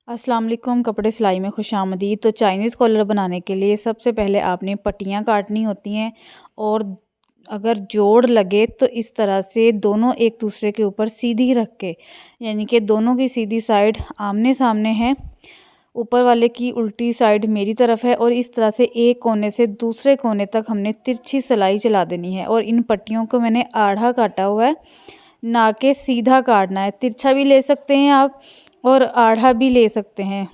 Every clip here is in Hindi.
अस्सलाम वालेकुम। कपड़े सिलाई में खुशामदीद। तो चाइनीज़ कॉलर बनाने के लिए सबसे पहले आपने पट्टियाँ काटनी होती हैं और अगर जोड़ लगे तो इस तरह से दोनों एक दूसरे के ऊपर सीधी रख के, यानी कि दोनों की सीधी साइड आमने सामने है, ऊपर वाले की उल्टी साइड मेरी तरफ है और इस तरह से एक कोने से दूसरे कोने तक हमने तिरछी सिलाई चला देनी है। और इन पट्टियों को मैंने आधा काटा हुआ है, ना कि सीधा काटना है। तिरछा भी ले सकते हैं आप और आधा भी ले सकते हैं,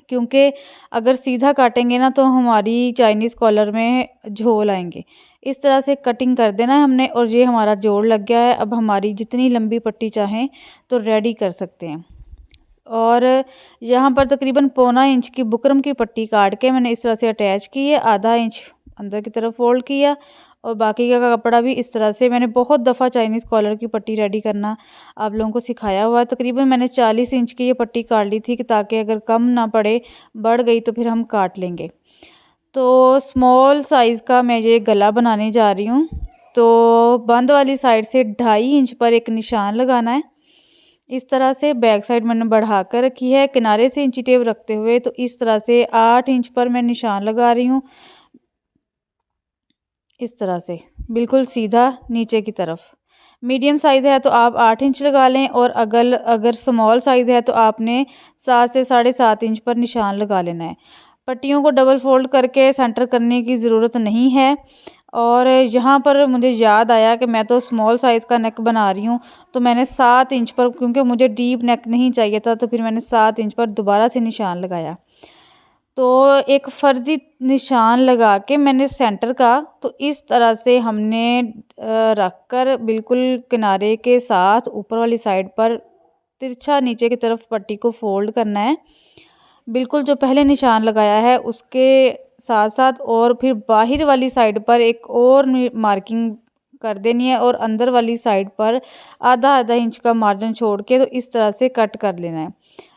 क्योंकि अगर सीधा काटेंगे ना तो हमारी चाइनीज़ कॉलर में झोल आएंगे। इस तरह से कटिंग कर देना है हमने और ये हमारा जोड़ लग गया है। अब हमारी जितनी लंबी पट्टी चाहें तो रेडी कर सकते हैं। और यहाँ पर तकरीबन पौना इंच की बुकरम की पट्टी काट के मैंने इस तरह से अटैच की है, आधा इंच अंदर की तरफ फोल्ड किया और बाकी का कपड़ा भी इस तरह से। मैंने बहुत दफ़ा चाइनीज़ कॉलर की पट्टी रेडी करना आप लोगों को सिखाया हुआ है। तकरीबन मैंने 40 इंच की ये पट्टी काट ली थी कि ताकि अगर कम ना पड़े, बढ़ गई तो फिर हम काट लेंगे। तो स्मॉल साइज़ का मैं ये गला बनाने जा रही हूँ। तो बंद वाली साइड से 2.5 इंच पर एक निशान लगाना है। इस तरह से बैक साइड मैंने बढ़ा कर रखी है, किनारे से इंची टेप रखते हुए। तो इस तरह से 8 इंच पर मैं निशान लगा रही हूँ, इस तरह से बिल्कुल सीधा नीचे की तरफ। मीडियम साइज़ है तो आप 8 इंच लगा लें और अगर स्मॉल साइज़ है तो आपने 7 से 7.5 इंच पर निशान लगा लेना है। पट्टियों को डबल फोल्ड करके सेंटर करने की ज़रूरत नहीं है। और यहाँ पर मुझे याद आया कि मैं तो स्मॉल साइज़ का नेक बना रही हूँ, तो मैंने 7 इंच पर, क्योंकि मुझे डीप नेक नहीं चाहिए था, तो फिर मैंने 7 इंच पर दोबारा से निशान लगाया। तो एक फ़र्ज़ी निशान लगा के मैंने सेंटर का, तो इस तरह से हमने रख कर बिल्कुल किनारे के साथ ऊपर वाली साइड पर तिरछा नीचे की तरफ पट्टी को फ़ोल्ड करना है। बिल्कुल जो पहले निशान लगाया है उसके साथ साथ, और फिर बाहर वाली साइड पर एक और मार्किंग कर देनी है और अंदर वाली साइड पर आधा आधा इंच का मार्जिन छोड़ के तो इस तरह से कट कर लेना है।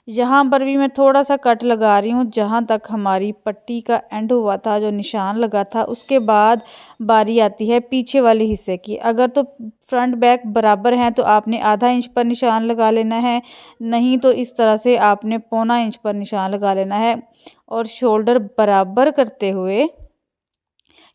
यहाँ पर भी मैं थोड़ा सा कट लगा रही हूँ, जहाँ तक हमारी पट्टी का एंड हुआ था, जो निशान लगा था। उसके बाद बारी आती है पीछे वाले हिस्से की। अगर तो फ्रंट बैक बराबर हैं तो आपने आधा इंच पर निशान लगा लेना है, नहीं तो इस तरह से आपने पौना इंच पर निशान लगा लेना है। और शोल्डर बराबर करते हुए,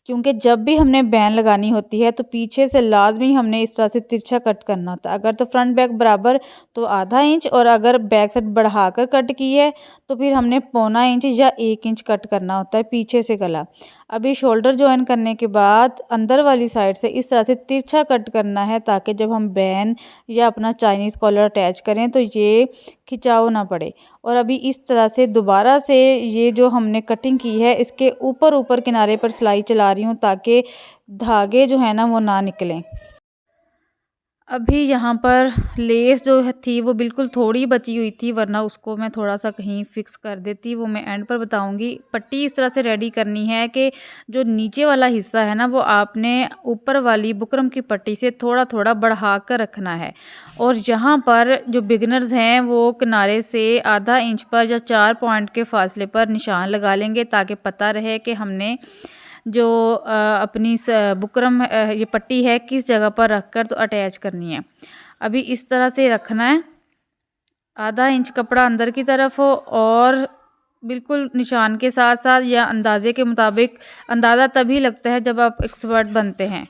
क्योंकि जब भी हमने बैन लगानी होती है तो पीछे से लाजमी हमने इस तरह से तिरछा कट करना होता है। अगर तो फ्रंट बैक बराबर तो आधा इंच, और अगर बैक साइड बढ़ाकर कट की है तो फिर हमने पौना इंच या 1 इंच कट करना होता है पीछे से गला। अभी शोल्डर जॉइन करने के बाद अंदर वाली साइड से इस तरह से तिरछा कट करना है, ताकि जब हम बैन या अपना चाइनीज़ कॉलर अटैच करें तो ये खिंचाव ना पड़े। और अभी इस तरह से दोबारा से ये जो हमने कटिंग की है इसके ऊपर ऊपर किनारे पर सिलाई चला रही हूँ, ताकि धागे जो है ना वो ना निकलें। अभी यहाँ पर लेस जो है थी वो बिल्कुल थोड़ी बची हुई थी, वरना उसको मैं थोड़ा सा कहीं फिक्स कर देती, वो मैं एंड पर बताऊंगी। पट्टी इस तरह से रेडी करनी है कि जो नीचे वाला हिस्सा है ना वो आपने ऊपर वाली बुकरम की पट्टी से थोड़ा थोड़ा बढ़ा कर रखना है। और यहाँ पर जो बिगनर्स हैं वो किनारे से आधा इंच पर या 4 पॉइंट के फासले पर निशान लगा लेंगे, ताकि पता रहे कि हमने जो अपनी बुकरम ये पट्टी है किस जगह पर रख कर तो अटैच करनी है। अभी इस तरह से रखना है, आधा इंच कपड़ा अंदर की तरफ हो और बिल्कुल निशान के साथ साथ या अंदाजे के मुताबिक। अंदाज़ा तभी लगता है जब आप एक्सपर्ट बनते हैं,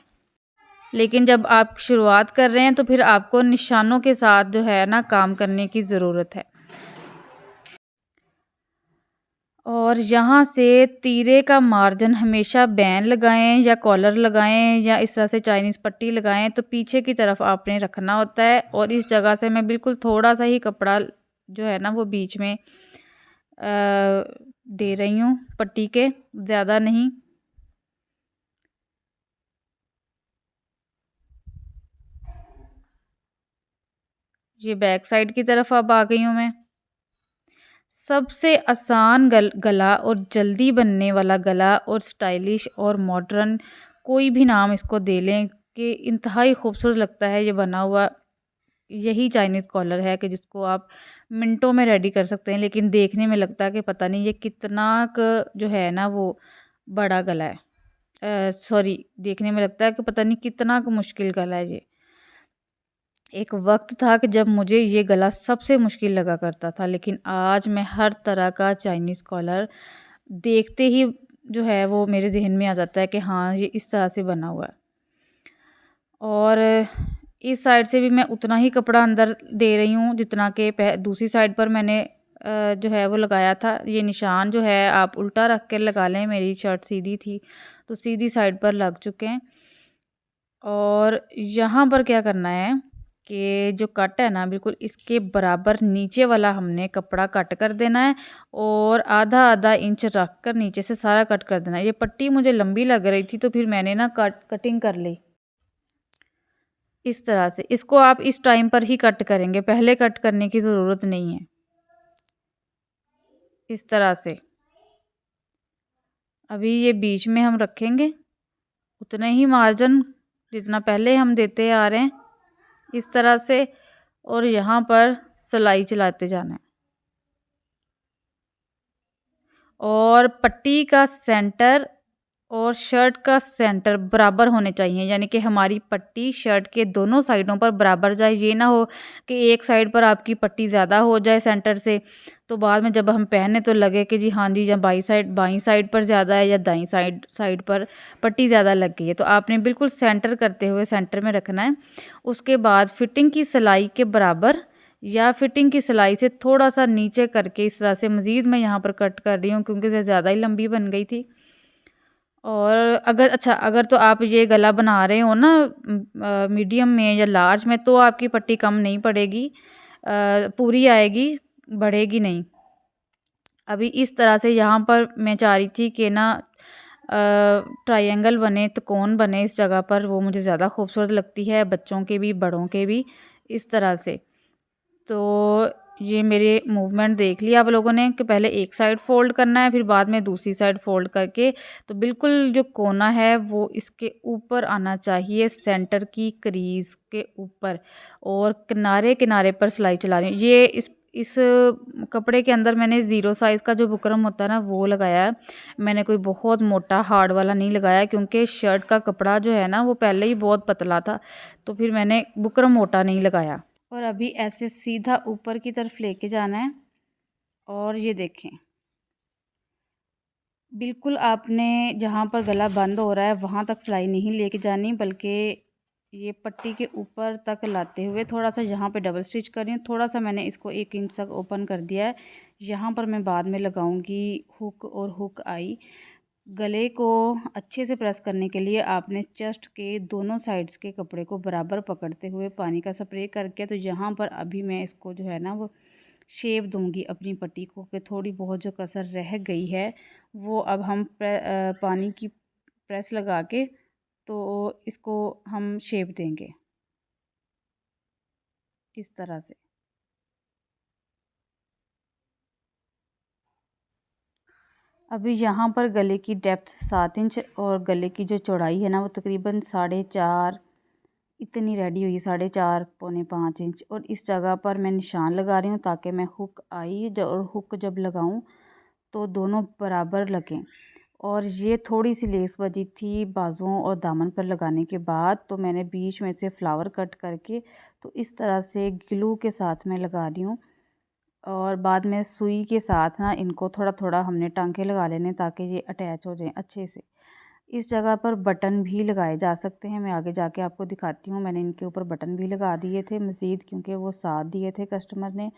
लेकिन जब आप शुरुआत कर रहे हैं तो फिर आपको निशानों के साथ जो है ना काम करने की ज़रूरत है। और यहाँ से तीरे का मार्जिन हमेशा बैन लगाएं या कॉलर लगाएं या इस तरह से चाइनीज़ पट्टी लगाएं तो पीछे की तरफ आपने रखना होता है। और इस जगह से मैं बिल्कुल थोड़ा सा ही कपड़ा जो है ना वो बीच में दे रही हूँ पट्टी के, ज़्यादा नहीं। ये बैक साइड की तरफ अब आ गई हूँ मैं। सबसे आसान गला और जल्दी बनने वाला गला और स्टाइलिश और मॉडर्न, कोई भी नाम इसको दे लें, कि इंतहाई खूबसूरत लगता है ये बना हुआ। यही चाइनीज़ कॉलर है कि जिसको आप मिनटों में रेडी कर सकते हैं, लेकिन देखने में लगता है कि पता नहीं ये कितना जो है ना वो बड़ा गला है। सॉरी, देखने में लगता है कि पता नहीं कितना मुश्किल गला है ये। एक वक्त था कि जब मुझे ये गला सबसे मुश्किल लगा करता था, लेकिन आज मैं हर तरह का चाइनीज़ कॉलर देखते ही जो है वो मेरे ज़हन में आ जाता है कि हाँ, ये इस तरह से बना हुआ है। और इस साइड से भी मैं उतना ही कपड़ा अंदर दे रही हूँ जितना कि दूसरी साइड पर मैंने जो है वो लगाया था। ये निशान जो है आप उल्टा रख कर लगा लें, मेरी शर्ट सीधी थी तो सीधी साइड पर लग चुके हैं। और यहाँ पर क्या करना है कि जो कट है ना, बिल्कुल इसके बराबर नीचे वाला हमने कपड़ा कट कर देना है और आधा आधा इंच रख कर नीचे से सारा कट कर देना है। ये पट्टी मुझे लंबी लग रही थी तो फिर मैंने ना कटिंग कर ली इस तरह से। इसको आप इस टाइम पर ही कट करेंगे, पहले कट करने की ज़रूरत नहीं है। इस तरह से अभी ये बीच में हम रखेंगे उतना ही मार्जिन जितना पहले हम देते आ रहे हैं इस तरह से, और यहाँ पर सिलाई चलाते जाना है। और पट्टी का सेंटर और शर्ट का सेंटर बराबर होने चाहिए, यानी कि हमारी पट्टी शर्ट के दोनों साइडों पर बराबर जाए। ये ना हो कि एक साइड पर आपकी पट्टी ज़्यादा हो जाए सेंटर से, तो बाद में जब हम पहने तो लगे कि जी हाँ जी, या बाईं साइड पर ज़्यादा है या दाईं साइड पर पट्टी ज़्यादा लग गई है। तो आपने बिल्कुल सेंटर करते हुए सेंटर में रखना है। उसके बाद फिटिंग की सिलाई के बराबर या फिटिंग की सिलाई से थोड़ा सा नीचे करके इस तरह से मज़ीद मैं यहाँ पर कट कर रही हूँ क्योंकि ज़्यादा ही लंबी बन गई थी। और अगर तो आप ये गला बना रहे हो ना मीडियम में या लार्ज में, तो आपकी पट्टी कम नहीं पड़ेगी, पूरी आएगी, बढ़ेगी नहीं। अभी इस तरह से यहाँ पर मैं चाह रही थी कि ना ट्रायंगल बने, त्रिकोण बने इस जगह पर, वो मुझे ज़्यादा खूबसूरत लगती है, बच्चों के भी बड़ों के भी इस तरह से। तो ये मेरे मूवमेंट देख लिया आप लोगों ने कि पहले एक साइड फ़ोल्ड करना है, फिर बाद में दूसरी साइड फ़ोल्ड करके तो बिल्कुल जो कोना है वो इसके ऊपर आना चाहिए, सेंटर की क्रीज़ के ऊपर, और किनारे-किनारे पर सिलाई चला रही हूँ। ये इस कपड़े के अंदर मैंने ज़ीरो साइज़ का जो बुकरम होता है ना वो लगाया है। मैंने कोई बहुत मोटा हार्ड वाला नहीं लगाया क्योंकि शर्ट का कपड़ा जो है ना वो पहले ही बहुत पतला था, तो फिर मैंने बुकरम मोटा नहीं लगाया। और अभी ऐसे सीधा ऊपर की तरफ लेके जाना है और ये देखें, बिल्कुल आपने जहाँ पर गला बंद हो रहा है वहाँ तक सिलाई नहीं लेके जानी, बल्कि ये पट्टी के ऊपर तक लाते हुए थोड़ा सा यहाँ पे डबल स्टिच कर रही हूँ। थोड़ा सा मैंने इसको 1 इंच तक ओपन कर दिया है। यहाँ पर मैं बाद में लगाऊंगी हुक और हुक आई। गले को अच्छे से प्रेस करने के लिए आपने चेस्ट के दोनों साइड्स के कपड़े को बराबर पकड़ते हुए पानी का स्प्रे करके, तो यहाँ पर अभी मैं इसको जो है ना वो शेप दूंगी अपनी पट्टी को, कि थोड़ी बहुत जो कसर रह गई है वो अब हम पानी की प्रेस लगा के तो इसको हम शेप देंगे इस तरह से। अभी यहाँ पर गले की डेप्थ 7 इंच और गले की जो चौड़ाई है ना वो तकरीबन 4.5 इतनी रेडी हुई, 4.5 पौने 5 इंच। और इस जगह पर मैं निशान लगा रही हूँ ताकि मैं हुक आई और हुक जब लगाऊँ तो दोनों बराबर लगें। और ये थोड़ी सी लेस बची थी बाजुओं और दामन पर लगाने के बाद, तो मैंने बीच में से फ्लावर कट करके तो इस तरह से ग्लू के साथ मैं लगा रही हूँ। और बाद में सुई के साथ ना इनको थोड़ा थोड़ा हमने टांके लगा लेने ताकि ये अटैच हो जाएं अच्छे से। इस जगह पर बटन भी लगाए जा सकते हैं, मैं आगे जाके आपको दिखाती हूँ। मैंने इनके ऊपर बटन भी लगा दिए थे मज़ीद क्योंकि वो साथ दिए थे कस्टमर ने।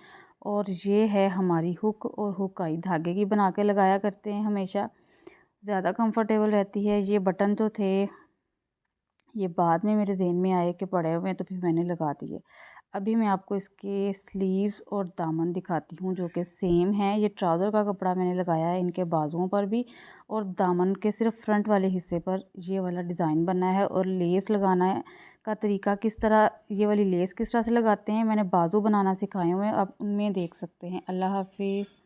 और ये है हमारी हुक, और हुक आई धागे की बना के लगाया करते हैं हमेशा, ज़्यादा कंफर्टेबल रहती है। ये बटन जो थे ये बाद में मेरे ज़हन में आए कि पड़े हुए हैं तो फिर मैंने लगा दिए। अभी मैं आपको इसके स्लीव्स और दामन दिखाती हूँ जो कि सेम है। ये ट्राउज़र का कपड़ा मैंने लगाया है इनके बाजुओं पर भी, और दामन के सिर्फ फ्रंट वाले हिस्से पर ये वाला डिज़ाइन बना है। और लेस लगाना है का तरीका किस तरह, ये वाली लेस किस तरह से लगाते हैं मैंने बाजू बनाना सिखाए हुए हैं, आप उनमें देख सकते हैं। अल्लाह हाफिज़।